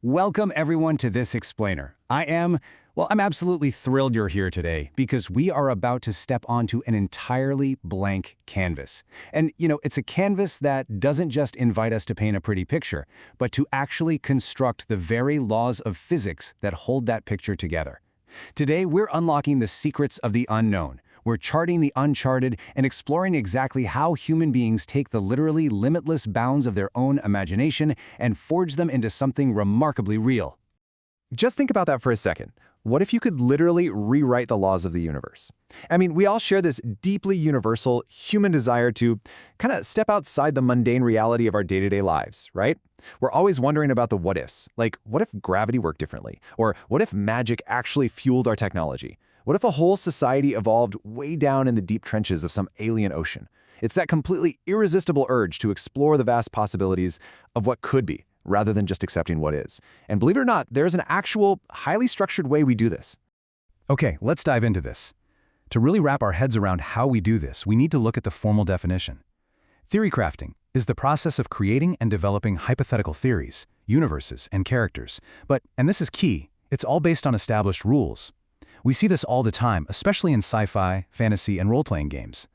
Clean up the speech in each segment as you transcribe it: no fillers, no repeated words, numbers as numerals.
Welcome everyone to this explainer. I'm absolutely thrilled you're here today because we are about to step onto an entirely blank canvas. And it's a canvas that doesn't just invite us to paint a pretty picture, but to actually construct the very laws of physics that hold that picture together. Today, we're unlocking the secrets of the unknown. We're charting the uncharted and exploring exactly how human beings take the literally limitless bounds of their own imagination and forge them into something remarkably real. Just think about that for a second. What if you could literally rewrite the laws of the universe? We all share this deeply universal human desire to kind of step outside the mundane reality of our day-to-day lives, right? We're always wondering about the what-ifs, like what if gravity worked differently? Or what if magic actually fueled our technology? What if a whole society evolved way down in the deep trenches of some alien ocean? It's that completely irresistible urge to explore the vast possibilities of what could be, rather than just accepting what is. And believe it or not, there's an actual, highly structured way we do this. Okay, let's dive into this. To really wrap our heads around how we do this, we need to look at the formal definition. Theorycrafting is the process of creating and developing hypothetical theories, universes, and characters. And this is key, it's all based on established rules. We see this all the time, especially in sci-fi, fantasy, and role-playing games.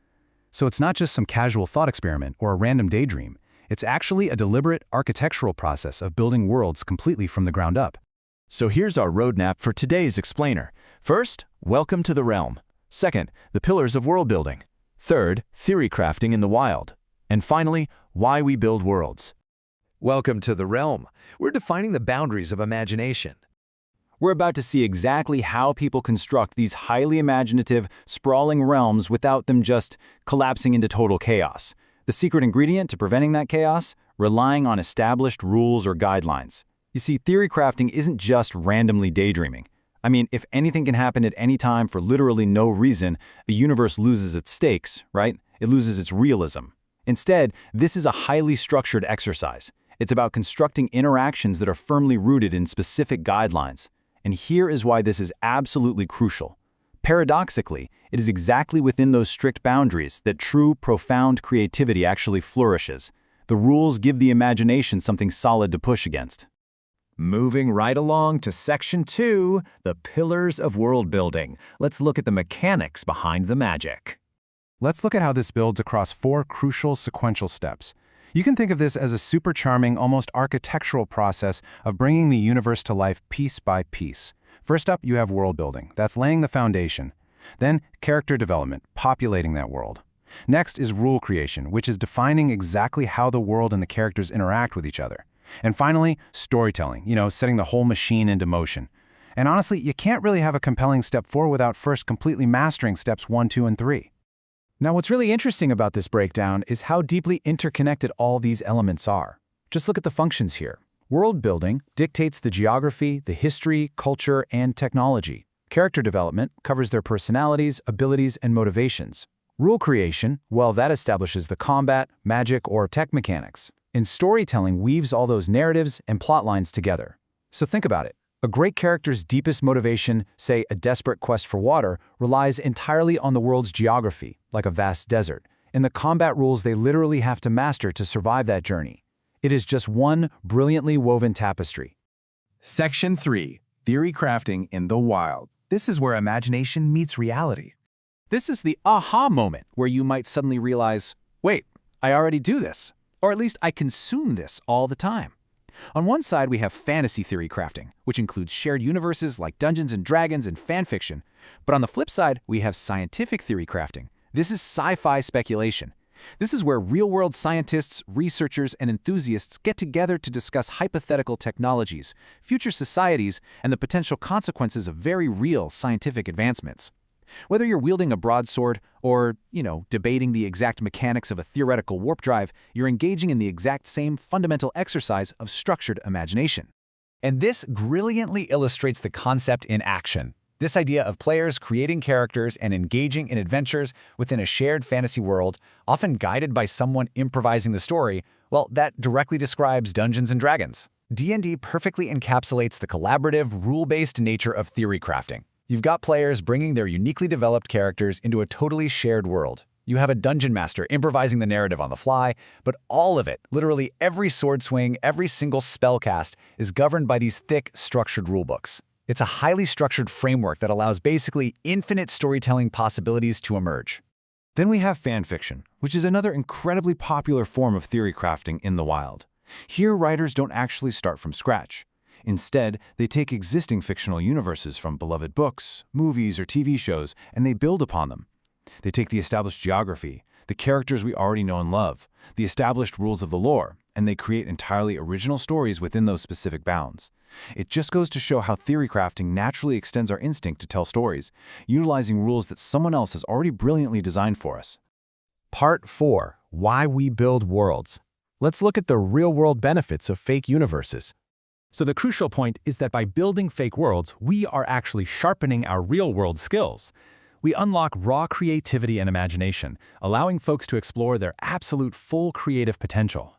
So it's not just some casual thought experiment or a random daydream. It's actually a deliberate architectural process of building worlds completely from the ground up. So here's our roadmap for today's explainer. First, welcome to the realm. Second, the pillars of world building. Third, theory crafting in the wild. And finally, why we build worlds. Welcome to the realm. We're defining the boundaries of imagination. We're about to see exactly how people construct these highly imaginative, sprawling realms without them just collapsing into total chaos. The secret ingredient to preventing that chaos? Relying on established rules or guidelines. You see, theory crafting isn't just randomly daydreaming. If anything can happen at any time for literally no reason, a universe loses its stakes, right? It loses its realism. Instead, this is a highly structured exercise. It's about constructing interactions that are firmly rooted in specific guidelines. And here is why this is absolutely crucial. Paradoxically, it is exactly within those strict boundaries that true, profound creativity actually flourishes. The rules give the imagination something solid to push against. Moving right along to Section 2, the pillars of world building. Let's look at the mechanics behind the magic. Let's look at how this builds across 4 crucial sequential steps. You can think of this as a super charming, almost architectural process of bringing the universe to life piece by piece. First up, you have world building. That's laying the foundation. Then, character development, populating that world. Next is rule creation, which is defining exactly how the world and the characters interact with each other. And finally, storytelling, setting the whole machine into motion. And honestly, you can't really have a compelling step 4 without first completely mastering steps 1, 2, and 3. Now, what's really interesting about this breakdown is how deeply interconnected all these elements are. Just look at the functions here. World building dictates the geography, the history, culture, and technology. Character development covers their personalities, abilities, and motivations. Rule creation, that establishes the combat, magic, or tech mechanics. And storytelling weaves all those narratives and plot lines together. So think about it. A great character's deepest motivation, say a desperate quest for water, relies entirely on the world's geography, like a vast desert, and the combat rules they literally have to master to survive that journey. It is just one brilliantly woven tapestry. Section 3. Theory crafting in the wild. This is where imagination meets reality. This is the aha moment where you might suddenly realize, wait, I already do this, or at least I consume this all the time. On one side, we have fantasy theory crafting, which includes shared universes like Dungeons and Dragons and fan fiction. But on the flip side, we have scientific theory crafting. This is sci-fi speculation. This is where real-world scientists, researchers, and enthusiasts get together to discuss hypothetical technologies, future societies, and the potential consequences of very real scientific advancements. Whether you're wielding a broadsword or, debating the exact mechanics of a theoretical warp drive, you're engaging in the exact same fundamental exercise of structured imagination. And this brilliantly illustrates the concept in action. This idea of players creating characters and engaging in adventures within a shared fantasy world, often guided by someone improvising the story, that directly describes Dungeons and Dragons. D&D perfectly encapsulates the collaborative, rule-based nature of theory crafting. You've got players bringing their uniquely developed characters into a totally shared world. You have a dungeon master improvising the narrative on the fly, but all of it, literally every sword swing, every single spell cast, is governed by these thick, structured rulebooks. It's a highly structured framework that allows basically infinite storytelling possibilities to emerge. Then we have fan fiction, which is another incredibly popular form of theory crafting in the wild. Here, writers don't actually start from scratch. Instead, they take existing fictional universes from beloved books, movies, or TV shows, and they build upon them. They take the established geography, the characters we already know and love, the established rules of the lore, and they create entirely original stories within those specific bounds. It just goes to show how theory crafting naturally extends our instinct to tell stories, utilizing rules that someone else has already brilliantly designed for us. Part 4. Why we build worlds. Let's look at the real-world benefits of fake universes. So the crucial point is that by building fake worlds, we are actually sharpening our real-world skills. We unlock raw creativity and imagination, allowing folks to explore their absolute full creative potential.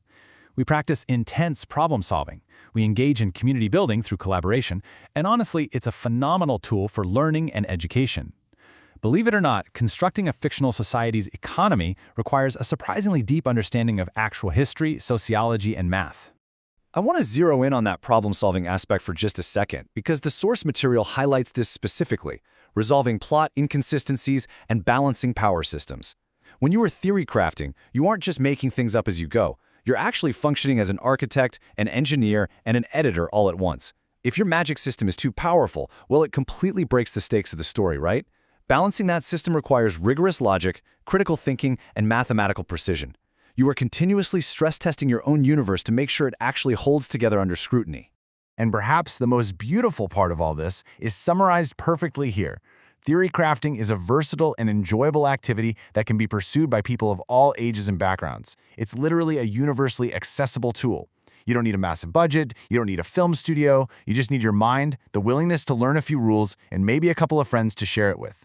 We practice intense problem-solving. We engage in community building through collaboration, and honestly, it's a phenomenal tool for learning and education. Believe it or not, constructing a fictional society's economy requires a surprisingly deep understanding of actual history, sociology, and math. I want to zero in on that problem-solving aspect for just a second, because the source material highlights this specifically, resolving plot inconsistencies and balancing power systems. When you are theory crafting, you aren't just making things up as you go. You're actually functioning as an architect, an engineer, and an editor all at once. If your magic system is too powerful, well, it completely breaks the stakes of the story, right? Balancing that system requires rigorous logic, critical thinking, and mathematical precision. You are continuously stress-testing your own universe to make sure it actually holds together under scrutiny. And perhaps the most beautiful part of all this is summarized perfectly here. Theory crafting is a versatile and enjoyable activity that can be pursued by people of all ages and backgrounds. It's literally a universally accessible tool. You don't need a massive budget, you don't need a film studio, you just need your mind, the willingness to learn a few rules, and maybe a couple of friends to share it with.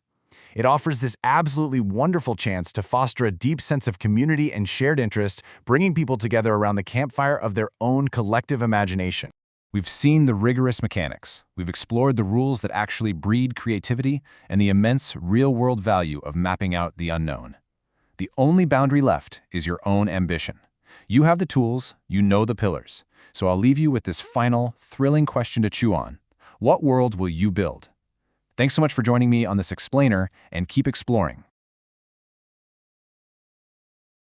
It offers this absolutely wonderful chance to foster a deep sense of community and shared interest, bringing people together around the campfire of their own collective imagination. We've seen the rigorous mechanics. We've explored the rules that actually breed creativity and the immense real-world value of mapping out the unknown. The only boundary left is your own ambition. You have the tools, you know the pillars. So I'll leave you with this final, thrilling question to chew on. What world will you build? Thanks so much for joining me on this explainer, and keep exploring.